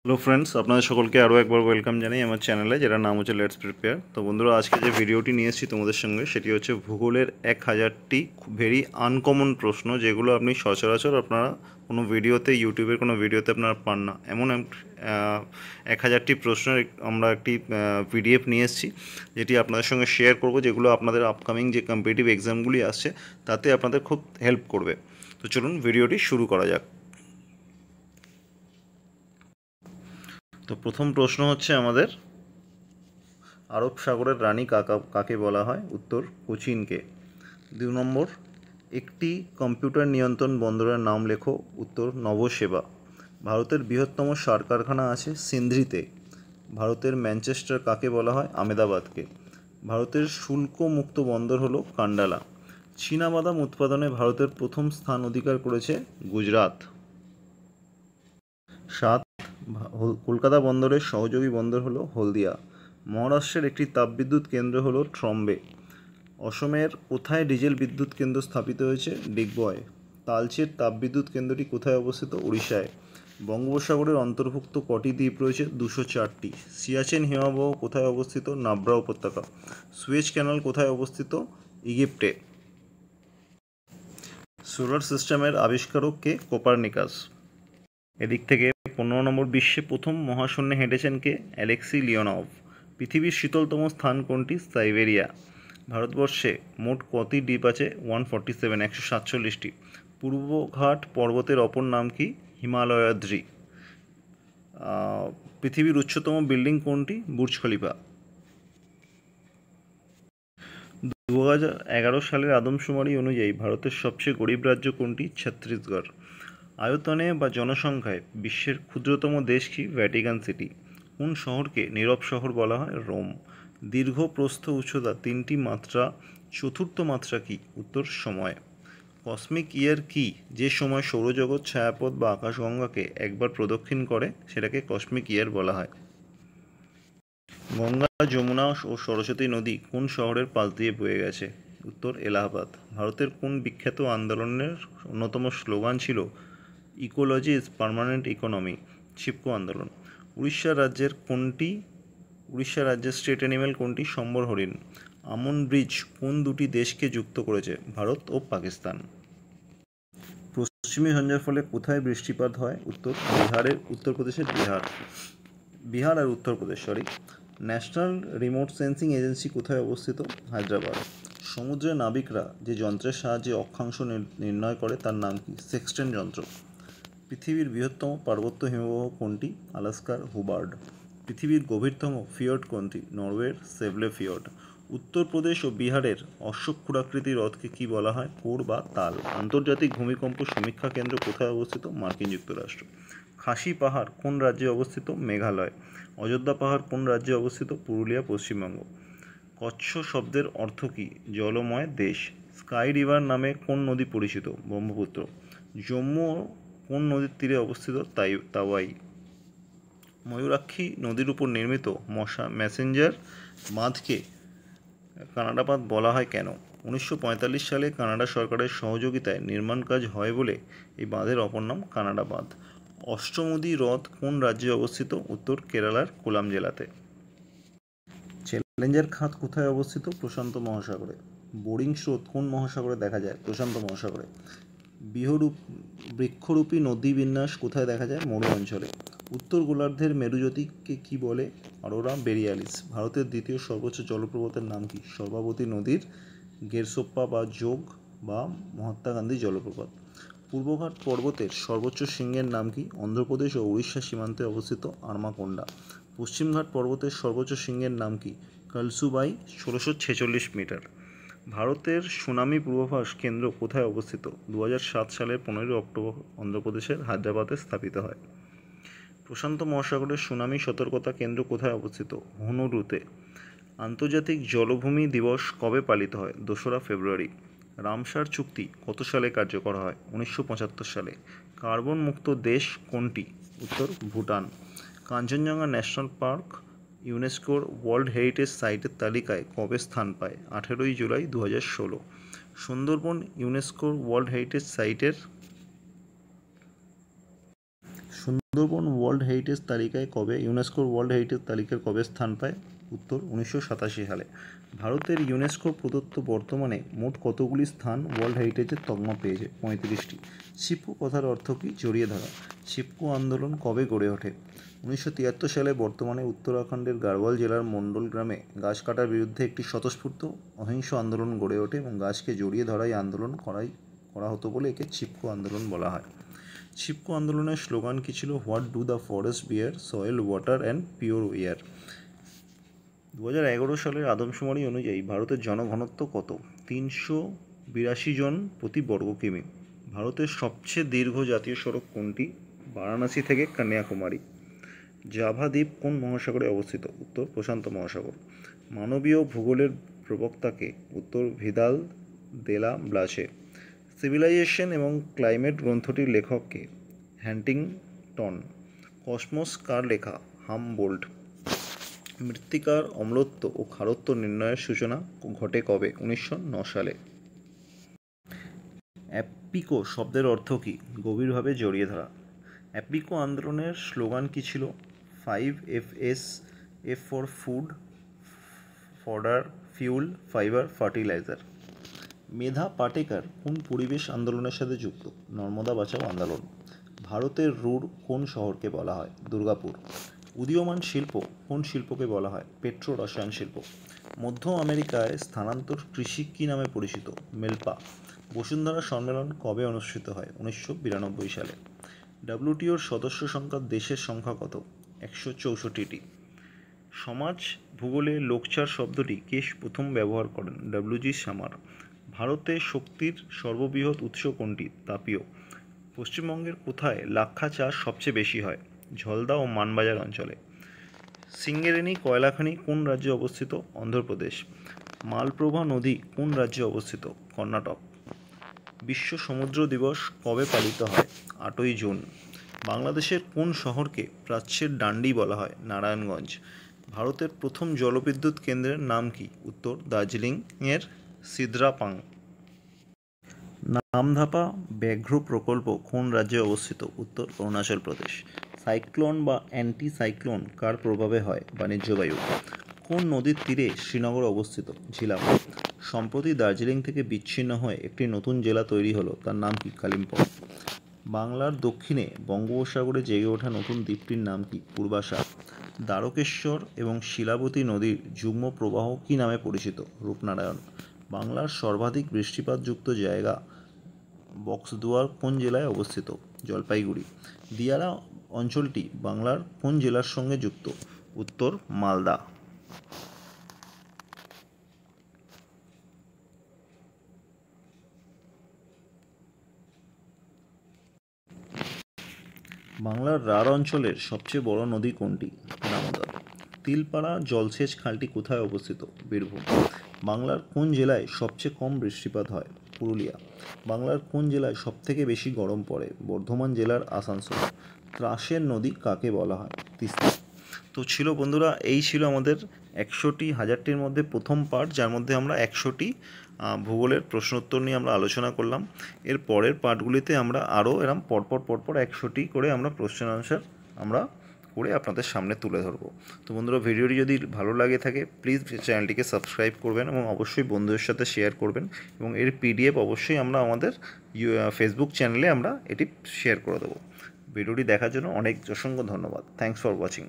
Hello friends, আপনাদের সকলকে আরও একবার ওয়েলকাম জানাই আমার চ্যানেলে, যেটা নাম হচ্ছে লেটস প্রিপেয়ার। তো বন্ধুরা, আজকে যে ভিডিওটি নিয়ে এসেছি তোমাদের সঙ্গে, সেটি হচ্ছে ভূগোলের 1000টি ভেরি আনকমন প্রশ্ন, যেগুলো আপনি সচরাচর আপনারা কোনো ভিডিওতে, ইউটিউবের কোনো ভিডিওতে আপনারা পান না। এমন 1000টি প্রশ্নের আমরা একটি পিডিএফ নিয়ে এসেছি, যেটি আপনাদের সঙ্গে শেয়ার করব, যেগুলো আপনাদের আপকামিং যে কম্পিটিটিভ এক্সামগুলি আসছে তাতে আপনাদের খুব হেল্প করবে। তো চলুন ভিডিওটি শুরু করা যাক। তো প্রথম প্রশ্ন হচ্ছে আমাদের, আরব সাগরের রানী কাকে বলা হয়? উত্তর, কোচিনকে। 2 নম্বর, একটি কম্পিউটার নিয়ন্ত্রণ বন্দরের নাম লেখো। উত্তর, নবসেবা। ভারতের বৃহত্তম সার কারখানা আছে সিন্ধ্রিতে। ভারতের ম্যানচেস্টার কাকে বলা হয়? আমেদাবাদকে। ভারতের শুল্ক মুক্ত বন্দর হলো কান্ডালা। চীনাবাদাম উৎপাদনে ভারতের প্রথম স্থান অধিকার করেছে গুজরাট। 7, কলকাতা বন্দরের সহযোগী বন্দর হলো হলদিয়া। মহারাষ্ট্রের একটি তাপবিদ্যুৎ কেন্দ্র হলো ট্রম্বে। অসমের কোথায় ডিজেল বিদ্যুৎ কেন্দ্র স্থাপিত হয়েছে? ডিগবয়। তালচের তাপবিদ্যুৎ কেন্দ্রটি কোথায় অবস্থিত? উড়িষ্যায়। বঙ্গোপসাগরের অন্তর্ভুক্ত কটি দ্বীপ রয়েছে? 204টি। সিয়াচেন হিমবাহ কোথায় অবস্থিত? নাব্রা উপত্যকা। সুয়েজ ক্যানাল কোথায় অবস্থিত? ইজিপ্টে। সোলার সিস্টেমের আবিষ্কারক কে? কোপারনিকাস। এদিক থেকে 15 নম্বর, বিশ্বে প্রথম মহাশূন্যে হেঁটেছেন কে? Alexi Leonov. পৃথিবীর শীতলতম স্থান কোনটি? সাইবেরিয়া। ভারতবর্ষে মোট কটি দ্বীপ আছে? 147, 147টি। পূর্বঘাট পর্বতের অপর নাম কি? হিমালয়াদ্রি। পৃথিবীর উচ্চতম বিল্ডিং কোনটি? Burj Khalifa. 2011 সালের আদমশুমারি অনুযায়ী ভারতের সবচেয়ে গরিব রাজ্য কোনটি? ছত্তিশগড়। আয়তনে বা জনসংখ্যায় বিশ্বের ক্ষুদ্রতম দেশ কি? Vatican city. কোন শহরকে নীরব শহর বলা হয়? রোম। দীর্ঘ, প্রস্থ, উচ্চতা 3টি মাত্রা, চতুর্থ মাত্রা কি? উত্তর, সময়। কসমিক ইয়ার কি? যে সময় সৌরজগৎ ছায়াপথ বা আকাশগঙ্গাকে একবার প্রদক্ষিণ করে সেটাকে কসমিক ইয়ার বলা হয়। গঙ্গা, যমুনা ও সরস্বতী নদী কোন শহরের পাশ দিয়ে বয়ে গেছে? উত্তর, এলাহাবাদ। ভারতের কোন বিখ্যাত আন্দোলনের অন্যতম স্লোগান ছিল ecology is permanent economy? Chipko আন্দোলন। উড়িষ্যা রাজ্যের স্টেট অ্যানিমেল কোনটি? সম্বর হরিণ। আমন ব্রিজ কোন দুটি দেশকে যুক্ত করেছে? ভারত ও পাকিস্তান। পশ্চিমী ঝঞ্ঝার ফলে কোথায় বৃষ্টিপাত হয়? উত্তর, উত্তরপ্রদেশের বিহার আর Uttar Pradesh. National remote sensing agency কোথায় অবস্থিত? হায়দ্রাবাদ। সমুদ্রের নাবিকরা যে যন্ত্রের সাহায্যে অক্ষাংশ নির্ণয় করে তার নাম কি? সেক্সটেন্ট যন্ত্র। পৃথিবীর বৃহত্তম পার্বত্য হিমবাহ কোনটি? আলাস্কার হুবার্ড। পৃথিবীর গভীরতম ফিয়র্ড কোনটি? নরওয়ের সেভলে ফিয়র্ড। উত্তরপ্রদেশ ও বিহারের অশ্বক্ষুরাকৃতি হ্রদকে কি বলা হয়? কোর বা তাল। আন্তর্জাতিক ভূমিকম্প সমীক্ষা কেন্দ্র কোথায় অবস্থিত? মার্কিন যুক্তরাষ্ট্র। খাসি পাহাড় কোন রাজ্যে অবস্থিত? মেঘালয়। অযোধ্যা পাহাড় কোন রাজ্যে অবস্থিত? পুরুলিয়া, পশ্চিমবঙ্গ। কচ্ছ শব্দের অর্থ কী? জলময় দেশ। স্কাই রিভার নামে কোন নদী পরিচিত? ব্রহ্মপুত্র। জম্মু কোন নদীর তীরে অবস্থিত? তাওয়াই। ময়ূরাক্ষী নদীর উপর নির্মিত মেসেঞ্জার বাঁধকে কানাডা বাঁধ বলা হয় কেন? 1945 সালে কানাডা সরকারের সহযোগিতায় নির্মাণ কাজ হয় বলে এই বাঁধের অপর নাম কানাডা বাঁধ। অষ্টমুদি হ্রদ কোন রাজ্যে অবস্থিত? উত্তর, কেরালার কোলাম জেলাতে। চ্যালেঞ্জার খাত কোথায় অবস্থিত? প্রশান্ত মহাসাগরে। বোরিং স্রোত কোন মহাসাগরে দেখা যায়? প্রশান্ত মহাসাগরে। বৃক্ষরূপী নদী বিন্যাস কোথায় দেখা যায়? মরু অঞ্চলে। উত্তর গোলার্ধের মেরুজ্যোতিকে কি বলে? অরোরা বরিয়ালিস। ভারতের দ্বিতীয় সর্বোচ্চ জলপ্রপাতের নাম কি? সর্বাবতী নদীর গেরসোপ্পা বা যোগ বা মহাত্মা গান্ধী জলপ্রপাত। পূর্বঘাট পর্বতের সর্বোচ্চ শৃঙ্গের নাম কি? অন্ধ্রপ্রদেশ ও উড়িষ্যা সীমান্তে অবস্থিত আরমাকোন্ডা। পশ্চিমঘাট পর্বতের সর্বোচ্চ শৃঙ্গের নাম কি? কলসুবাই, 1646 মিটার। ভারতের সুনামি পূর্বাভাস কেন্দ্র কোথায় অবস্থিত? 2007 সালের 15 অক্টোবর অন্ধ্রপ্রদেশের হায়দ্রাবাদে স্থাপিত হয়। প্রশান্ত মহাসাগরের সুনামি সতর্কতা কেন্দ্র কোথায় অবস্থিত? হনুরুতে। আন্তর্জাতিক জলভূমি দিবস কবে পালিত হয়? 2রা ফেব্রুয়ারি। রামসার চুক্তি কত সালে কার্যকর হয়? 1975 সালে। কার্বন মুক্ত দেশ কোনটি? উত্তর, ভুটান। কাঞ্চনজঙ্ঘা ন্যাশনাল পার্ক ইউনেস্কোর ওয়ার্ল্ড হেরিটেজ সাইটের তালিকায় কবে স্থান পায়? 18 জুলাই 2016। সুন্দরবন ইউনেস্কোর ওয়ার্ল্ড হেরিটেজ সাইটের সুন্দরবন ওয়ার্ল্ড হেরিটেজ তালিকায় কবে ইউনেস্কোর ওয়ার্ল্ড হেরিটেজ তালিকায় কবে স্থান পায়? উত্তর 1987 সালে। ভারতের ইউনেস্কো প্রদত্ত বর্তমানে মোট কতগুলি স্থান ওয়ার্ল্ড হেরিটেজের তকমা পেয়েছে? 35টি। চিপকো কথার অর্থ কী? জড়িয়ে ধরা। চিপকো আন্দোলন কবে গড়ে ওঠে? 1973 সালে। বর্তমানে উত্তরাখণ্ডের গাড়ওয়াল জেলার মণ্ডল গ্রামে গাছ কাটার বিরুদ্ধে একটি স্বতঃস্ফূর্ত অহিংস আন্দোলন গড়ে ওঠে এবং গাছকে জড়িয়ে ধরাই আন্দোলন করা হতো বলে একে চিপকো আন্দোলন বলা হয়। চিপকো আন্দোলনের স্লোগান কী ছিল? What do the forest bear? Soil, water and pure air. 2011 সালের আদমশুমারি অনুযায়ী ভারতের জনঘনত্ব কত? 382 জন প্রতি বর্গ কিমি। ভারতের সবচেয়ে দীর্ঘ জাতীয় সড়ক কোনটি? বারাণসী থেকে কন্যাকুমারী। জাভা দ্বীপ কোন মহাসাগরে অবস্থিত? উত্তর প্রশান্ত মহাসাগর। মানবীয় ভূগোলের প্রবক্তাকে? উত্তর ভিদাল দে লা ব্লাসে। সিভিলাইজেশন এবং ক্লাইমেট গ্রন্থটির লেখককে? হ্যান্টিংটন। কসমস কার লেখা? হামবোল্ট। মৃত্তিকার অম্লত্ব ও ক্ষারত্ব নির্ণয়ের সূচনা ঘটে কবে? 1909 সালে। অ্যাপিকো শব্দের অর্থ কী? গভীরভাবে জড়িয়ে ধরা। অ্যাপিকো আন্দোলনের স্লোগান কী ছিল? 5Fs, F for food, fodder, fuel, fibre, fertiliser. Medha Patkar কোন পরিবেশ আন্দোলনের সাথে যুক্ত? নর্মদা বাঁচাও আন্দোলন। ভারতের রুর কোন শহরকে বলা হয়? দুর্গাপুর। উদীয়মান শিল্প কোন শিল্পকে বলা হয়? পেট্রো রসায়ন শিল্প। মধ্য আমেরিকায় স্থানান্তর কৃষি কী নামে পরিচিত? মেলপা। বসুন্ধরা সম্মেলন কবে অনুষ্ঠিত হয়? 1992 সালে। ডাব্লিউটিওর সদস্য সংখ্যা দেশের সংখ্যা কত? 164টি। সমাজ ভূগোলে লোকচার শব্দটি কে প্রথম ব্যবহার করেন? WG summer. ভারতে শক্তির সর্ববৃহৎ উৎস কোনটি? তাপীয়। পশ্চিমবঙ্গের কোথায় লাক্ষা চাষ সবচেয়ে বেশি হয়? ঝলদা ও মানবাজার অঞ্চলে। সিঙ্গেরেনি কয়লা খনি কোন রাজ্যে অবস্থিত? অন্ধ্রপ্রদেশ। মালপ্রভা নদী কোন রাজ্যে অবস্থিত? কর্ণাটক। বিশ্ব সমুদ্র দিবস কবে পালিত হয়? 8ই জুন। বাংলাদেশের কোন শহরকে প্রাচ্যের ডান্ডি বলা হয়? নারায়ণগঞ্জ। ভারতের প্রথম জলবিদ্যুৎ কেন্দ্রের নাম কি? উত্তর দার্জিলিংয়ের সিদ্রাপাং। নামধাপা ব্যাঘ্র প্রকল্প কোন রাজ্যে অবস্থিত? উত্তর অরুণাচল প্রদেশ। সাইক্লোন বা অ্যান্টি সাইক্লোন কার প্রভাবে হয়? বাণিজ্য বায়ু। কোন নদীর তীরে শ্রীনগর অবস্থিত? ঝিলাম। সম্প্রতি দার্জিলিং থেকে বিচ্ছিন্ন হয়ে একটি নতুন জেলা তৈরি হলো, তার নাম কি? কালিম্পং। বাংলার দক্ষিণে বঙ্গোপসাগরে জেগে ওঠা নতুন দ্বীপটির নাম কি? পূর্বাশা। দ্বারকেশ্বর এবং শিলাবতী নদীর যুগ্ম প্রবাহ কী নামে পরিচিত? রূপনারায়ণ। বাংলার সর্বাধিক বৃষ্টিপাতযুক্ত জায়গা বক্সদুয়ার কোন জেলায় অবস্থিত? জলপাইগুড়ি। দিয়ারা অঞ্চলটি বাংলার কোন জেলার সঙ্গে যুক্ত? উত্তর মালদা। বাংলার রাঢ় অঞ্চলের সবচেয়ে বড় নদী কোনটি? দামোদর। তিলপাড়া জলসেচ খালটি কোথায় অবস্থিত? বীরভূম। বাংলার কোন জেলায় সবচেয়ে কম বৃষ্টিপাত হয়? পুরুলিয়া। বাংলার কোন জেলায় সবথেকে বেশি গরম পড়ে? বর্ধমান জেলার আসানসোল। ত্রাসের নদী কাকে বলা হয়? তিস্তা। তো ছিল বন্ধুরা, এই ছিল আমাদের 100টি হাজারটির মধ্যে প্রথম পার্ট, যার মধ্যে আমরা 100টি ভূগোলের প্রশ্নোত্তর নিয়ে আমরা আলোচনা করলাম। এর পরের পার্টগুলিতে আমরা আরও এরম পরপর 100টি করে আমরা কোশ্চেন আনসার আমরা করে আপনাদের সামনে তুলে ধরবো। তো বন্ধুরা, ভিডিওটি যদি ভালো লাগে থাকে প্লিজ চ্যানেলটিকে সাবস্ক্রাইব করবেন এবং অবশ্যই বন্ধুদের সাথে শেয়ার করবেন, এবং এর পিডিএফ অবশ্যই আমরা আমাদের ফেসবুক চ্যানেলে আমরা এটি শেয়ার করে দেবো। ভিডিওটি দেখার জন্য অসংখ্য ধন্যবাদ। Thanks for watching.